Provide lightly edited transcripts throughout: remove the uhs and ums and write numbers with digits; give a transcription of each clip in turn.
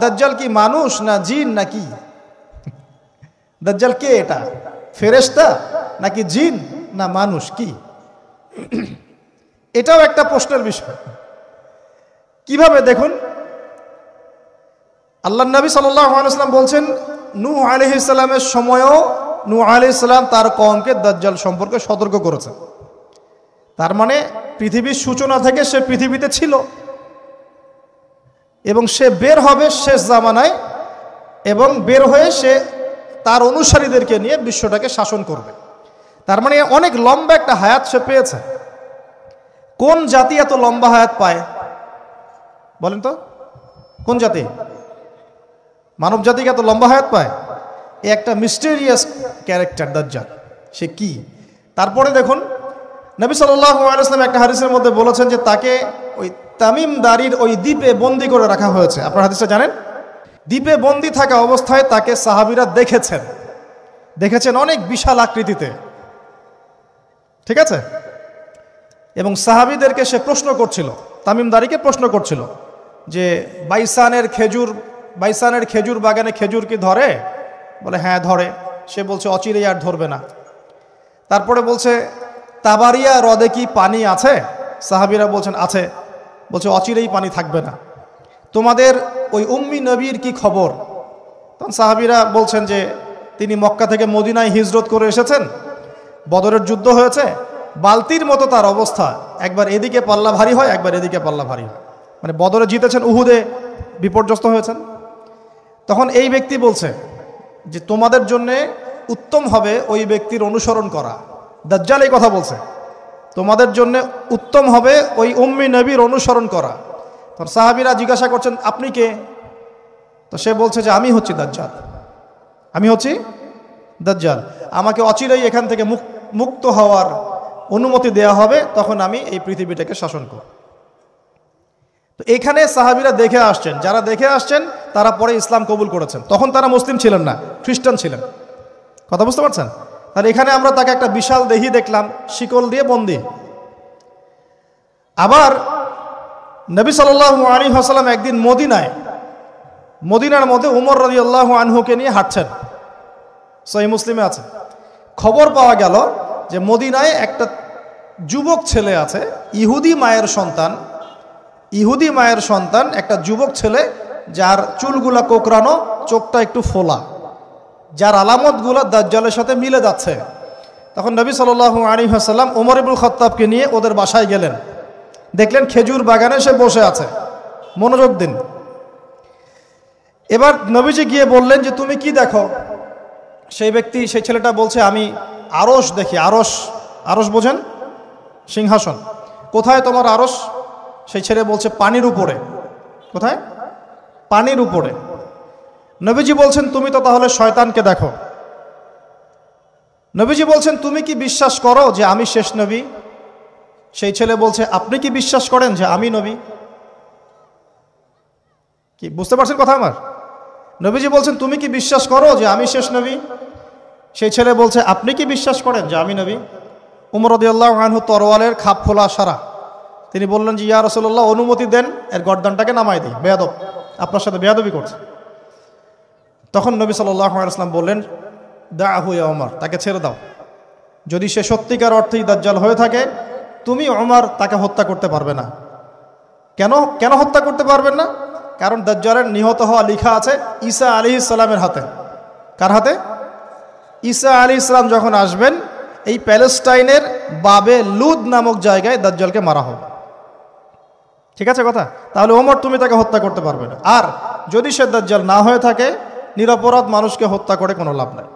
দাজ্জাল কি মানুষ না জিন নাকি? দাজ্জাল কে? এটা ফেরেশতা নাকি জিন না মানুষ? কি এটাও একটা প্রশ্নের বিষয়। কিভাবে দেখুন, আল্লাহর নবী সাল্লাল্লাহু আলাইহি ওয়াসাল্লাম বলছেন নূহ আলাইহিস সালামের সময়ও নূহ আলাইহিস সালাম তার কওমকে দাজ্জাল সম্পর্কে সতর্ক করেছেন। তার মানে পৃথিবীর সূচনা থেকে সে পৃথিবীতে ছিল এবং সে বের হবে শেষ জামানায়, এবং বের হয়ে সে তার অনুসারীদেরকে নিয়ে বিশ্বটাকে শাসন করবে। তার মানে অনেক লম্বা একটা হায়াত সে পেয়েছে। কোন জাতি এত লম্বা হায়াত পায় বলেন তো? কোন জাতি মানব জাতিকে এত লম্বা হায়াত পায়? এ একটা মিস্টেরিয়াস ক্যারেক্টার দাজ্জাল। সে কি? তারপরে দেখুন, নবী সাল্লাল্লাহু আলাইহি ওয়াসাল্লাম একটা হাদিসের মধ্যে বলেছেন যে তাকে ওই তামিম দারির ওই দ্বীপে বন্দী করে রাখা হয়েছে। আপনারা হাদিসটা জানেন? দ্বীপে বন্দী থাকা অবস্থায় তাকে সাহাবীরা দেখেছেন অনেক বিশাল আকৃতিতে, ঠিক আছে? এবং সাহাবীদেরকে সে প্রশ্ন করছিল, তামিম দারিকে প্রশ্ন করছিল যে বাইসানের খেজুর বাগানে খেজুর কি ধরে? বলে হ্যাঁ ধরে। সে বলছে অচিরেই আর ধরবে না। তারপরে বলছে তাবারিয়া হ্রদে কি পানি আছে? সাহাবীরা বলছেন আছে। বলছে অচিরেই পানি থাকবে না। তোমাদের ওই উম্মি নবীর কি খবর? তখন সাহাবীরা বলছেন যে তিনি মক্কা থেকে মদিনায় হিজরত করে এসেছেন, বদরের যুদ্ধ হয়েছে, বালতির মতো তার অবস্থা, একবার এদিকে পাল্লা ভারী হয় একবার এদিকে পাল্লা ভারী হয়। মানে বদরে জিতেছেন, উহুদে বিপর্যস্ত হয়েছেন। তখন এই ব্যক্তি বলছে যে তোমাদের জন্যে উত্তম হবে ওই ব্যক্তির অনুসরণ করা। দাজ্জাল এই কথা বলছে, তোমাদের জন্য উত্তম হবে ওই উম্মি নবীর অনুসরণ করা। তখন সাহাবীরা জিজ্ঞাসা করছেন আপনি কে? তো সে বলছে যে আমি হচ্ছি দাজ্জাল। আমাকে অচিরেই এখান থেকে মুক্ত হওয়ার অনুমতি দেয়া হবে, তখন আমি এই পৃথিবীটাকে শাসন করব। তো এখানে সাহাবীরা দেখে আসছেন, যারা দেখে আসছেন তারা পরে ইসলাম কবুল করেছেন। তখন তারা মুসলিম ছিলেন না, খ্রিস্টান ছিলেন। কথা বুঝতে পারছেন? তাহলে এখানে আমরা তাকে একটা বিশাল দেহি দেখলাম, শিকল দিয়ে বন্দী। আবার নবী সাল্লাল্লাহু আলাইহি ওয়াসাল্লাম একদিন মদিনার মধ্যে উমর রাদিয়াল্লাহু আনহুকে নিয়ে হাঁটছেন, সহিহ মুসলিমে আছে। খবর পাওয়া গেল যে মদিনায় একটা যুবক ছেলে আছে, ইহুদি মায়ের সন্তান একটা যুবক ছেলে, যার চুলগুলা কোকড়ানো, চোখটা একটু ফোলা, যার আলামতগুলো দাজ্জালের সাথে মিলে যাচ্ছে। তখন নবী সাল্লাল্লাহু আলাইহি ওয়াসাল্লাম ওমর ইবনুল খাত্তাবকে নিয়ে ওদের বাসায় গেলেন। দেখলেন খেজুর বাগানে সে বসে আছে। মনোযোগ দিন। এবার নবীজি গিয়ে বললেন যে তুমি কি দেখো? সেই ছেলেটা বলছে আমি আরশ দেখি। আরশ বোঝেন? সিংহাসন। কোথায় তোমার আরশ? সেই ছেলে বলছে পানির উপরে। কোথায়? পানির উপরে। নবীজি বলছেন তুমি তো তাহলে শয়তানকে দেখো। নবীজি বলছেন তুমি কি বিশ্বাস করো যে আমি শেষ নবী? সেই ছেলে বলছে আপনি কি বিশ্বাস করেন যে আমি নবী? কি বুঝতে পারছেন কথা আমার? নবীজি বলছেন তুমি কি বিশ্বাস করো যে আমি শেষ নবী? সেই ছেলে বলছে আপনি কি বিশ্বাস করেন যে আমি নবী? উমর রাদিয়াল্লাহু আনহু তরোয়ালের খাপ খোলা সারা। তিনি বললেন যে ইয়া রাসূলুল্লাহ অনুমতি দেন, এর গর্দানটাকে নামাই দিই, বেয়াদব, আপনার সাথে বেয়াদবি করছে। তখন নবী সাল্লাল্লাহু আলাইহি ওয়াসাল্লাম বললেন দাআহু ইয়া ওমর, তাকে ছেড়ে দাও। যদি সে সত্যিকার অর্থেই দাজ্জাল হয়ে থাকে, তুমি ওমর তাকে হত্যা করতে পারবে না। কেন হত্যা করতে পারবেন না? কারণ দাজ্জালের নিহত হওয়া লেখা আছে ঈসা আলাইহিস সালামের হাতে। কার হাতে? ঈসা আলাইহিস সালাম যখন আসবেন, এই প্যালেস্টাইনের বাবে লুদ নামক জায়গায় দাজ্জালকে মারা হবে। ঠিক আছে কথা? তাহলে ওমর তুমি তাকে হত্যা করতে পারবে না। আর যদি সে দাজ্জাল না হয়ে থাকে, নিরপরাধ মানুষকে হত্যা করে কোনো লাভ নাই।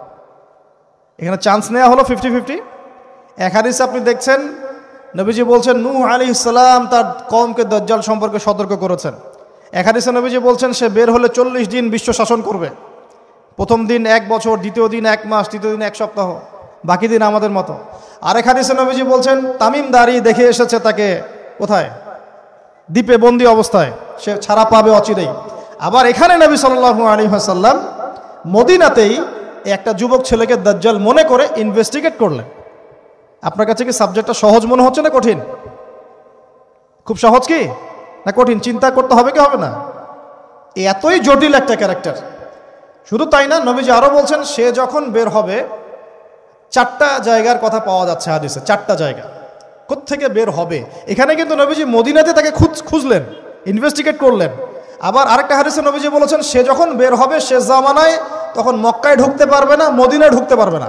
এখানে চান্স নেওয়া হলো 50-50। এক হাদিসে আপনি দেখছেন নবীজি বলছেন নূহ আলাইহিস সালাম তার কওমকে দাজ্জাল সম্পর্কে সতর্ক করেছেন। এক হাদিসে নবীজি বলছেন সে বের হলে 40 দিন বিশ্ব শাসন করবে। প্রথম দিন 1 বছর, দ্বিতীয় দিন 1 মাস, তৃতীয় দিন 1 সপ্তাহ, বাকি দিন আমাদের মতো। আরেক হাদিসে নবীজি বলছেন তামিম দারি দেখে এসেছে তাকে কোথায়? দ্বীপে বন্দী অবস্থায়, সে ছাড়া পাবে অচিরেই। আবার এখানে নবী সাল্লাল্লাহু আলাইহি ওয়াসাল্লাম মদিনাতেই একটা যুবক ছেলেকে দাজ্জাল মনে করে ইনভেস্টিগেট করলেন। আপনার কাছে কি সাবজেক্টটা সহজ মনে হচ্ছে না কঠিন? খুব সহজ কি না কঠিন? চিন্তা করতে হবে কি হবে না? এতই জটিল একটা ক্যারেক্টার। শুধু তাই না, নবীজি আরও বলছেন সে যখন বের হবে 4টা জায়গার কথা পাওয়া যাচ্ছে হাদিসে, 4টা জায়গা কোত্থেকে বের হবে। এখানে কিন্তু নবীজি মদিনাতে তাকে খুঁজলেন, ইনভেস্টিগেট করলেন। আবার আরেকটা হাদিসে নবীজি বলেছেন সে যখন বের হবে শেষ জামানায় তখন মক্কায় ঢুকতে পারবে না, মদিনায় ঢুকতে পারবে না।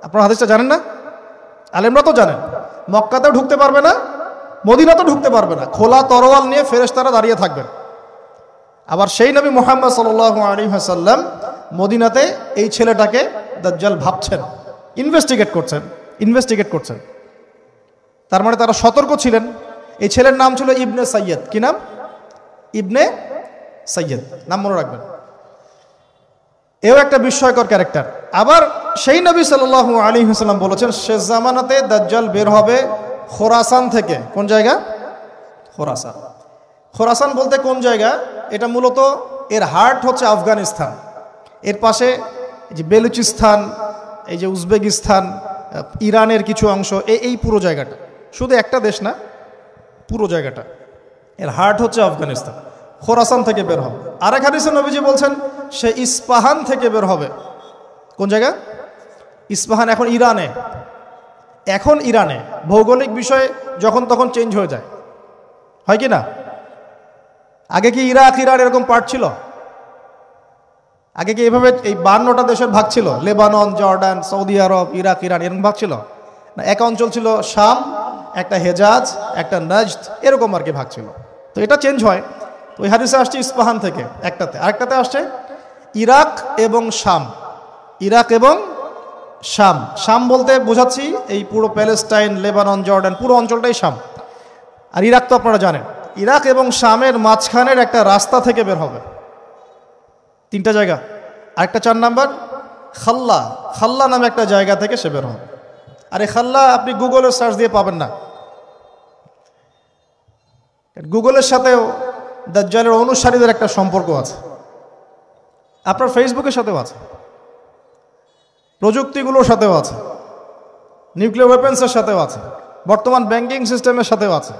আপনারা হাদিসটা জানেন না? আলেমরা তো জানেন। মক্কাতেও ঢুকতে পারবে না, মদিনাতেও ঢুকতে পারবে না। খোলা তরোয়াল নিয়ে ফেরেশতারা দাঁড়িয়ে থাকবেন। আবার সেই নবী মুহাম্মদ সাল্লাল্লাহু আলাইহি ওয়াসাল্লাম মদিনাতে এই ছেলেটাকে দাজ্জাল ভাবছেন, ইনভেস্টিগেট করছেন। তার মানে তারা সতর্ক ছিলেন। এই ছেলের নাম ছিল ইবনে সাইয়্যিদ। কি নাম? ইবনে সাইয়্যিদ, নাম মনে রাখবেন। এও একটা বিস্ময়কর ক্যারেক্টার। আবার সেই নবী সাল্লাল্লাহু আলাইহি ওয়াসাল্লাম বলেছেন শেষ জামানাতে দাজ্জাল বের হবে খোরাসান থেকে। কোন জায়গা? খোরাসান। খোরাসান বলতে কোন জায়গা? এটা মূলত এর হার্ট হচ্ছে আফগানিস্তান, এর পাশে যে বেলুচিস্তান, এই যে উজবেকিস্তান, ইরানের কিছু অংশ, এই পুরো জায়গাটা, শুধু একটা দেশ না, পুরো জায়গাটা এর হার্ট হচ্ছে আফগানিস্তান। খোরাসান থেকে বের হবে। আরেক হাদিসে নবীজি বলছেন সে ইস্পাহান থেকে বের হবে। কোন জায়গা? ইস্পাহান এখন ইরানে। ভৌগোলিক বিষয়ে যখন তখন চেঞ্জ হয়ে যায়, হয় কি না? আগে কি ইরাক ইরান এরকম পার্ট ছিল? আগে কি এভাবে এই 52টা দেশের ভাগ ছিল? লেবানন, জর্ডান, সৌদি আরব, ইরাক ইরান এরকম ভাগ ছিল না? এক অঞ্চল ছিল শাম, একটা হেজাজ, একটা নাজদ, এরকম আর কি ভাগ ছিল। তো এটা চেঞ্জ হয়। তো ওই হাদিসে আসছে ইস্পাহান থেকে একটাতে, আরেকটাতে আসছে ইরাক এবং শাম। শাম বলতে বোঝাচ্ছি এই পুরো প্যালেস্টাইন, লেবানন, জর্ডান, পুরো অঞ্চলটাই শাম। আর ইরাক তো আপনারা জানেন। ইরাক এবং শামের মাঝখানের একটা রাস্তা থেকে বের হবে। 3টা জায়গা। আরেকটা 4 নাম্বার খাল্লা নামে একটা জায়গা থেকে সে বের হবে। আর এই খাল্লা আপনি গুগলে সার্চ দিয়ে পাবেন না। গুগলের সাথেও দাজ্জালের অনুসারীদের একটা সম্পর্ক আছে, আপনার ফেসবুকের সাথেও আছে, প্রযুক্তিগুলোর সাথেও আছে, নিউক্লিয়ার ওয়েপন্সের সাথেও আছে, বর্তমান ব্যাংকিং সিস্টেমের সাথেও আছে,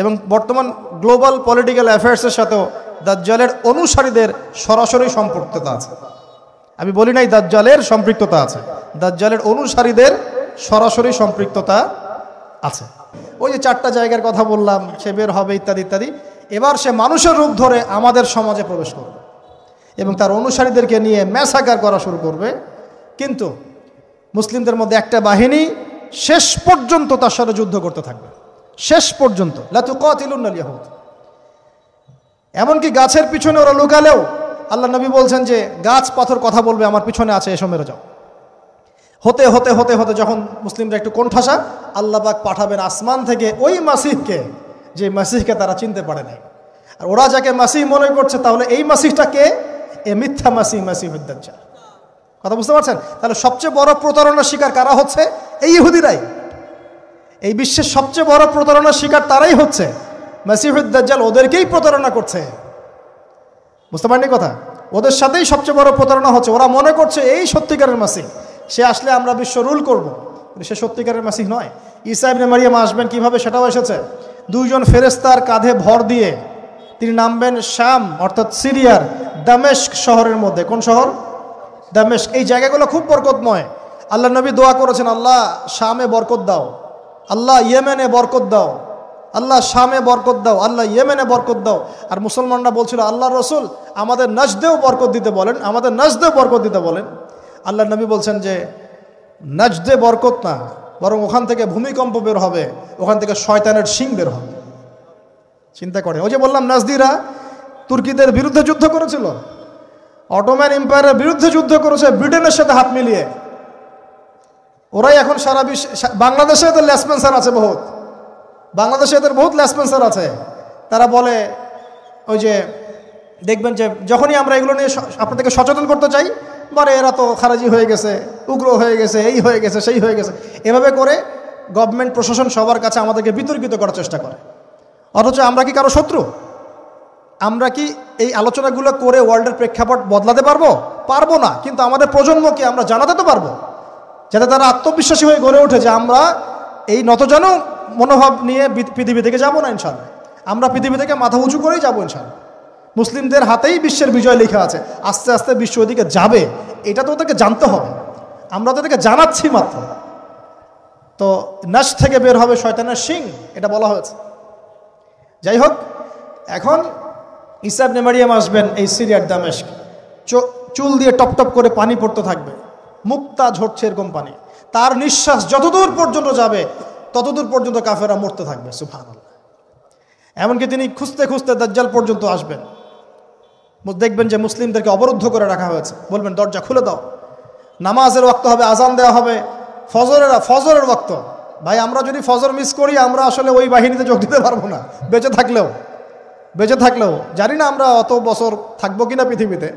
এবং বর্তমান গ্লোবাল পলিটিক্যাল অ্যাফেয়ার্সের সাথেও দাজ্জালের অনুসারীদের সরাসরি সম্পৃক্ততা আছে। আমি বলি নাই দাজ্জালের সম্পৃক্ততা আছে, দাজ্জালের অনুসারীদের সরাসরি সম্পৃক্ততা আছে। ওই যে 4টা জায়গার কথা বললাম, সে বের হবে ইত্যাদি ইত্যাদি। এবার সে মানুষের রূপ ধরে আমাদের সমাজে প্রবেশ করবে এবং তার অনুসারীদেরকে নিয়ে ম্যাসাকার করা শুরু করবে। কিন্তু মুসলিমদের মধ্যে একটা বাহিনী শেষ পর্যন্ত তার সাথে যুদ্ধ করতে থাকবে, শেষ পর্যন্ত। লা তুকাতিলুনাল ইয়াহুদ। এমনকি গাছের পিছনে ওরা লুকালেও আল্লাহ নবী বলছেন যে গাছ পাথর কথা বলবে আমার পিছনে আছে, এসো মেরে যাও। হতে হতে হতে হতে যখন মুসলিমরা একটু কোণঠাসা, আল্লাহ পাক পাঠাবেন আসমান থেকে ওই মাসিহকে, যে মাসিহকে তারা চিনতে পারে নাই। আর ওরা যাকে মাসিহ মনে করছে, তাহলে এই মাসিহটা কে? এ মিথ্যা মাসিহুদ দাজ্জাল। কথা বুঝতে পারছেন? তাহলে সবচেয়ে বড় প্রতারণার শিকার কারা হচ্ছে? এই ইহুদিরাই। এই বিশ্বের সবচেয়ে বড় প্রতারণার শিকার তারাই হচ্ছে। মাসিহুদ দাজ্জাল ওদেরকেই প্রতারণা করছে। বুঝতে পারেননি কথা? ওদের সাথেই সবচেয়ে বড় প্রতারণা হচ্ছে। ওরা মনে করছে এই সত্যিকারের মাসিহ, সে আসলে আমরা বিশ্ব রুল করব। সে সত্যিকারের মাসিহ নয়। ঈসা ইবনে মারিয়াম আসবেন কিভাবে সেটাও এসেছে। 2 জন ফেরেশতার কাঁধে ভর দিয়ে তিনি নামবেন শাম অর্থাৎ সিরিয়ার দামেস্ক শহরের মধ্যে। কোন শহর? দামেস্ক। এই জায়গাগুলো খুব বরকতময়। আল্লাহ নবী দোয়া করেছেন, আল্লাহ শামে বরকত দাও, আল্লাহ ইয়েমেনে বরকত দাও, আল্লাহ শামে বরকত দাও, আল্লাহ ইয়েমেনে বরকত দাও। আর মুসলমানরা বলছিল আল্লাহ রসুল আমাদের নাজদেও বরকত দিতে বলেন, আমাদের নাজদেও বরকত দিতে বলেন। আল্লাহ নবী বলছেন যে নাজদে বরকত না, বরং ওখান থেকে ভূমিকম্প বের হবে, ওখান থেকে শয়তানের শিং বের হবে। চিন্তা করেন, ওই যে বললাম নাজদিরা তুর্কিদের বিরুদ্ধে যুদ্ধ করেছিল, অটোম্যান এম্পায়ারের বিরুদ্ধে যুদ্ধ করেছে ব্রিটেনের সাথে হাত মিলিয়ে। ওরাই এখন সারা বিশ্ব, বাংলাদেশে এদের লেসপেন্সার আছে বহুত, বাংলাদেশে এদের বহুত লেসপেন্সার আছে। তারা বলে ওই যে দেখবেন যে যখনই আমরা এগুলো নিয়ে আপনাদেরকে সচেতন করতে চাই, বলে এরা তো খারাজি হয়ে গেছে, উগ্র হয়ে গেছে, এই হয়ে গেছে, সেই হয়ে গেছে। এভাবে করে গভর্নমেন্ট প্রশাসন সবার কাছে আমাদেরকে বিতর্কিত করার চেষ্টা করে। অথচ আমরা কি কারো শত্রু? আমরা কি এই আলোচনাগুলো করে ওয়ার্ল্ডের প্রেক্ষাপট বদলাতে পারবো? পারবো না। কিন্তু আমাদের প্রজন্মকে আমরা জানাতে তো পারবো, যাতে তারা আত্মবিশ্বাসী হয়ে গড়ে ওঠে যে আমরা এই নতজানু মনোভাব নিয়ে পৃথিবী থেকে যাবো না ইনশাআল্লাহ। আমরা পৃথিবী থেকে মাথা উঁচু করেই যাবো ইনশাআল্লাহ। মুসলিমদের হাতেই বিশ্বের বিজয় লেখা আছে। আস্তে আস্তে বিশ্ব ওদিকে যাবে, এটা তো ওদেরকে জানতে হবে। আমরা তো ওদেরকে জানাচ্ছি মাত্র। তো নাশ থেকে বের হবে শয়তানের শিং, এটা বলা হয়েছে। যাই হোক, এখন ঈসা ইবনে মারইয়াম আসবেন এই সিরিয়ার দামেস্ক, চুল দিয়ে টপ টপ করে পানি পড়তে থাকবে, মুক্তা ঝরছে এরকম পানি। তার নিঃশ্বাস যতদূর পর্যন্ত যাবে ততদূর পর্যন্ত কাফেররা মরতে থাকবে। সুবহানাল্লাহ। এমনকি তিনি খুঁজতে খুঁজতে দাজ্জাল পর্যন্ত আসবেন। দেখবেন যে মুসলিমদেরকে অবরুদ্ধ করে রাখা হয়েছে, বলবেন দরজা খুলে দাও, নামাজের ওয়াক্ত হবে, আজান দেওয়া হবে, ফজরের ওয়াক্ত। ভাই, আমরা যদি ফজর মিস করি আমরা আসলে ওই বাহিনীতে যোগ দিতে পারবো না, বেঁচে থাকলেও জানি না আমরা অত বছর থাকবো কিনা পৃথিবীতে,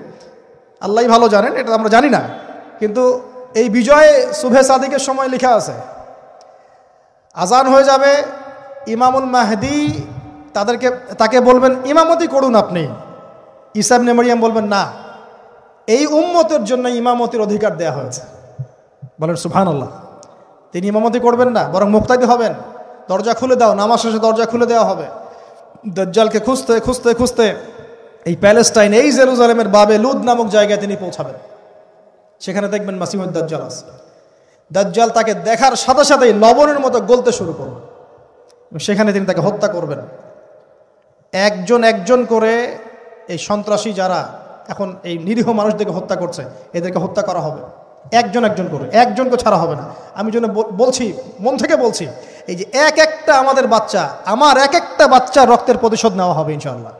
আল্লাহই ভালো জানেন, এটা আমরা জানি না। কিন্তু এই বিজয় সুবহে সাদিকের সময় লেখা আছে। আজান হয়ে যাবে, ইমামুল মাহদি তাকে বলবেন ইমামতি করুন আপনি। ঈসা ইবনে মারইয়াম বলবেন না, এই উম্মতের জন্য ইমামতির অধিকার দেয়া হয়েছে। বলেন সুবহানাল্লাহ। তিনি ইমামতি করবেন না, বরং মুক্তাদি হবেন। দরজা খুলে দাও, নামাজ শেষে দরজা খুলে দেওয়া হবে। দাজ্জালকে খুঁজতে খুঁজতে খুঁজতে এই প্যালেস্টাইন, এই জেরুজালেমের বাবে লুদ নামক জায়গায় তিনি পৌঁছাবেন। সেখানে দেখবেন মাসিহুদ দাজ্জাল আছে। দাজ্জাল তাকে দেখার সাথে সাথেই লবণের মতো গলতে শুরু করবেন। সেখানে তিনি তাকে হত্যা করবেন। একজন একজন করে এই সন্ত্রাসী যারা এখন এই নিরীহ মানুষদেরকে হত্যা করছে, এদেরকে হত্যা করা হবে একজন একজন করে, একজনকে ছাড়া হবে না। আমি জন্য বলছি, মন থেকে বলছি, এই যে এক একটা আমাদের বাচ্চা, আমার এক একটা বাচ্চার রক্তের প্রতিশোধ নেওয়া হবে ইনশাআল্লাহ।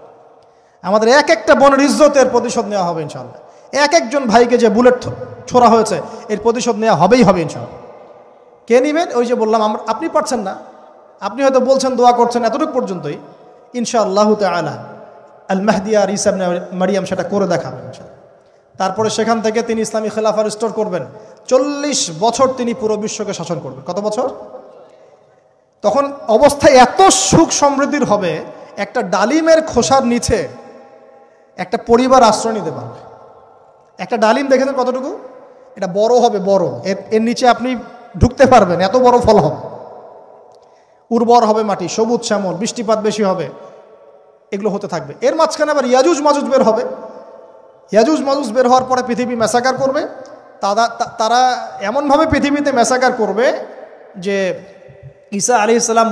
আমাদের এক একটা বোনের ইজ্জতের প্রতিশোধ নেওয়া হবে ইনশাআল্লাহ। এক একজন ভাইকে যে বুলেট ছোড়া হয়েছে এর প্রতিশোধ নেওয়া হবেই হবে ইনশাআল্লাহ। কে নিবেন? ওই যে বললাম, আপনি পারছেন না, আপনি হয়তো বলছেন, দোয়া করছেন, এতটুকু পর্যন্তই। ইনশাআল্লাহু তাআলা আল মাহদি আর ঈসা ইবনে মারইয়াম সেটা করে দেখাবেন ইনশাআল্লাহ। তারপরে সেখান থেকে তিনি ইসলামী খেলাফা রিস্টোর করবেন। 40 বছর তিনি পুরো বিশ্বকে শাসন করবেন। কত বছর? তখন অবস্থা এত সুখ সমৃদ্ধির হবে, একটা ডালিমের খোসার নিচে একটা পরিবার আশ্রয় নিতে পারবে। একটা ডালিম দেখেছেন কতটুকু? এটা বড় হবে, বড়, এর নিচে আপনি ঢুকতে পারবেন, এত বড় ফল হবে, উর্বর হবে মাটি, সবুজ শ্যামল, বৃষ্টিপাত বেশি হবে, এগুলো হতে থাকবে। এর মাঝখানে আবার ইয়াজুজ মাজুজ বের হবে। ইয়াজুজ মাজুজ বের হওয়ার পরে পৃথিবী ম্যাসাকার করবে। তারা এমনভাবে পৃথিবীতে ম্যাসাকার করবে যে ঈসা আলাইহিস সালাম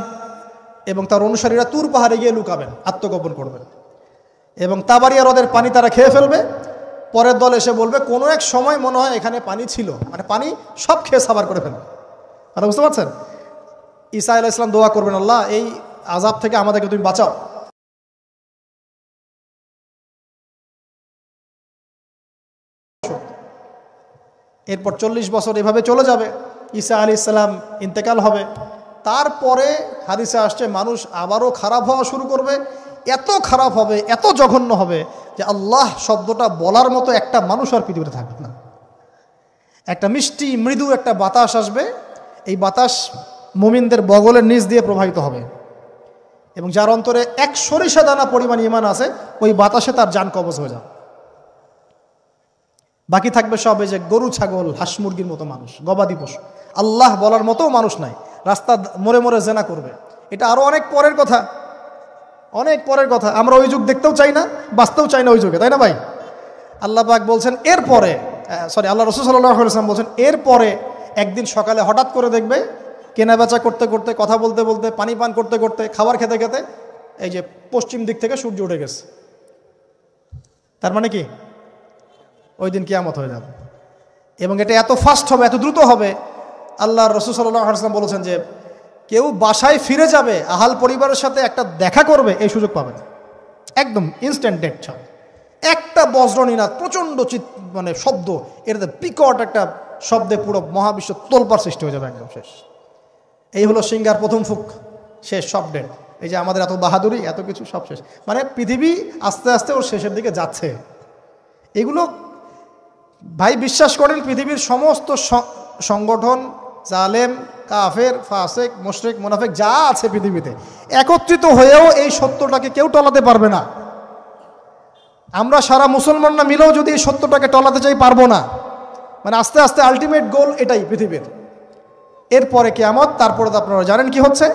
এবং তার অনুসারীরা তুর পাহাড়ে গিয়ে লুকাবেন, আত্মগোপন করবেন, এবং তাবারিয়া হ্রদের পানি তারা খেয়ে ফেলবে। পরের দল এসে বলবে কোনো এক সময় মনে হয় এখানে পানি ছিল, মানে পানি সব খেয়ে সাবার করে ফেলবে। আর বুঝতে পারছেন? ঈসা আলাইহিস সালাম দোয়া করবেন, আল্লাহ এই আযাব থেকে আমাদেরকে তুমি বাঁচাও। এরপর 40 বছর এভাবে চলে যাবে, ঈসা আলাইহিস সালাম ইন্তেকাল হবে। তারপরে হাদিসে আসছে মানুষ আবারও খারাপ হওয়া শুরু করবে। এত খারাপ হবে, এত জঘন্য হবে যে আল্লাহ শব্দটা বলার মতো একটা মানুষ আর পৃথিবীতে থাকবে না। একটা মিষ্টি মৃদু একটা বাতাস আসবে, এই বাতাস মুমিনদের বগলের নিচ দিয়ে প্রবাহিত হবে, এবং যার অন্তরে এক সরিষা দানা পরিমাণ ঈমান আছে ওই বাতাসে তার জান কবজ হয়ে যাবে। বাকি থাকবে সব এই যে গরু, ছাগল, হাঁস মুরগির মতো মানুষ, গবাদি পশু। আল্লাহ বলার মতো মানুষ নাই, রাস্তা মোড়ে মোড়ে জেনা করবে। এটা আরো অনেক পরের কথা, অনেক পরের কথা। আমরা ওই যুগ দেখতেও চাই না, বাঁচতেও চাই না ওই যুগে, তাই না ভাই? আল্লাহ পাক বলছেন এরপরে, আল্লাহ রাসূল সাল্লাল্লাহু আলাইহি ওয়াসাল্লাম বলছেন এরপরে একদিন সকালে হঠাৎ করে দেখবে কেনা বেচা করতে করতে, কথা বলতে বলতে, পানি পান করতে করতে, খাবার খেতে খেতে এই যে পশ্চিম দিক থেকে সূর্য উঠে গেছে। তার মানে কি? ওই দিন কিয়ামত হয়ে যাবে, এবং এটা এত ফাস্ট হবে, এত দ্রুত হবে। আল্লাহর রাসূল সাল্লাল্লাহু আলাইহি ওয়াসাল্লাম বলেছেন যে কেউ বাসায় ফিরে যাবে, আহাল পরিবারের সাথে একটা দেখা করবে, এই সুযোগ পাবে না। একদম ইনস্ট্যান্ট ডেট ছাড়। একটা বজ্রনীনাদ, প্রচণ্ড মানে শব্দ, এটাতে বিকট একটা শব্দে পুরো মহাবিশ্ব তোলপাড় সৃষ্টি হয়ে যাবে, একদম শেষ। এই হলো সিঙ্গার প্রথম ফুক, শেষ, সব ডেট। এই যে আমাদের এত বাহাদুরি, এত কিছু সব শেষ। মানে পৃথিবী আস্তে আস্তে ওর শেষের দিকে যাচ্ছে। এগুলো ভাই বিশ্বাস করেন, পৃথিবীর সমস্ত সংগঠন, জালেম, কাফের, ফাসেক, মুশরিক, মুনাফিক যা আছে পৃথিবীতে একত্রিত হয়েও এই সত্যটাকে কেউ টলাতে পারবে না। আমরা সারা মুসলমানরা মিলেও যদি এই সত্যটাকে টলাতে চাই, পারবো না। মানে আস্তে আস্তে আলটিমেট গোল এটাই পৃথিবীর। এরপরে কিয়ামত, তারপরে তো আপনারা জানেন কি হচ্ছে,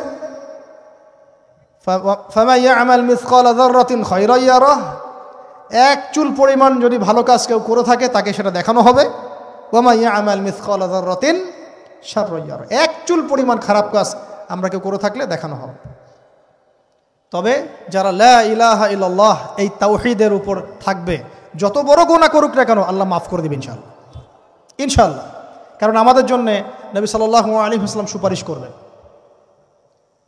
ফামান ইয়ামাল মিসকালা যাররাতিন খায়রান ইয়ারাহ এক চুল পরিমাণ যদি ভালো কাজ কেউ করে থাকে তাকে সেটা দেখানো হবে। ওয়া ইয়ামাল মিসকালা যাররাতিন শাররান ইয়ারা, এক চুল পরিমাণ খারাপ কাজ আমরা কেউ করে থাকলে দেখানো হবে। তবে যারা লা ইলাহা ইল্লাল্লাহ এই তাওহীদের উপর থাকবে, যত বড় গুনাহ করুক না কেন আল্লাহ মাফ করে দিবেন ইনশাআল্লাহ, ইনশাআল্লাহ। কারণ আমাদের জন্য নবী সাল্লাল্লাহু আলাইহি ওয়াসাল্লাম সুপারিশ করবেন।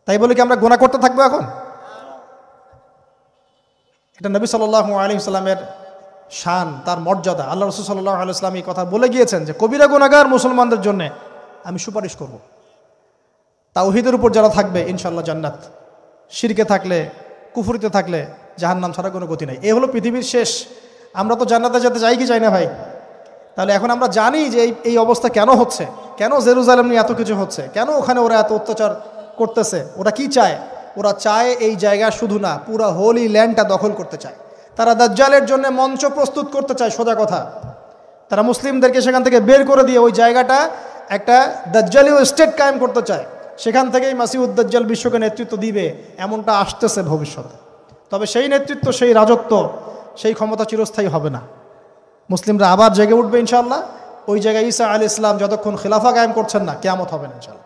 তাই বলে কি আমরা গুনাহ করতে থাকবো এখন? এটা নবী সাল্লাল্লাহু আলাইহি ওয়াসাল্লামের শান, তার মর্যাদা। আল্লাহ রাসূল সাল্লাল্লাহু আলাইহি ওয়াসাল্লাম এই কথা বলে গিয়েছেন যে কবিরা গুনাহগার মুসলমানদের জন্য আমি সুপারিশ করব। তাওহীদের উপর যারা থাকবে ইনশাআল্লাহ জান্নাত, শিরকে থাকলে, কুফরিতে থাকলে জাহান্নাম ছাড়া কোনো গতি নাই। এই হলো পৃথিবীর শেষ। আমরা তো জান্নাতে যেতে চাই কি চাই না ভাই? তাহলে এখন আমরা জানি যে এই অবস্থা কেন হচ্ছে, কেন জেরুজালেম নিয়ে এত কিছু হচ্ছে, কেন ওখানে ওরা এত অত্যাচার করতেছে। ওরা কি চায়? ওরা চায় এই জায়গা শুধু না, পুরা হোলি ল্যান্ডটা দখল করতে চায়। তারা দাজ্জালের জন্য মঞ্চ প্রস্তুত করতে চায়, সোজা কথা। তারা মুসলিমদেরকে সেখান থেকে বের করে দিয়ে ওই জায়গাটা একটা দাজ্জালীয় স্টেট কায়েম করতে চায়। সেখান থেকেই মাসিহুদ দাজ্জাল বিশ্বকে নেতৃত্ব দিবে, এমনটা আসতেছে ভবিষ্যতে। তবে সেই নেতৃত্ব, সেই রাজত্ব, সেই ক্ষমতা চিরস্থায়ী হবে না। মুসলিমরা আবার জেগে উঠবে ইনশাআল্লাহ। ওই জায়গায় ঈসা আলাইহিস সালাম যতক্ষণ খিলাফা কায়েম করছেন না, কিয়ামত হবে না ইনশাআল্লাহ।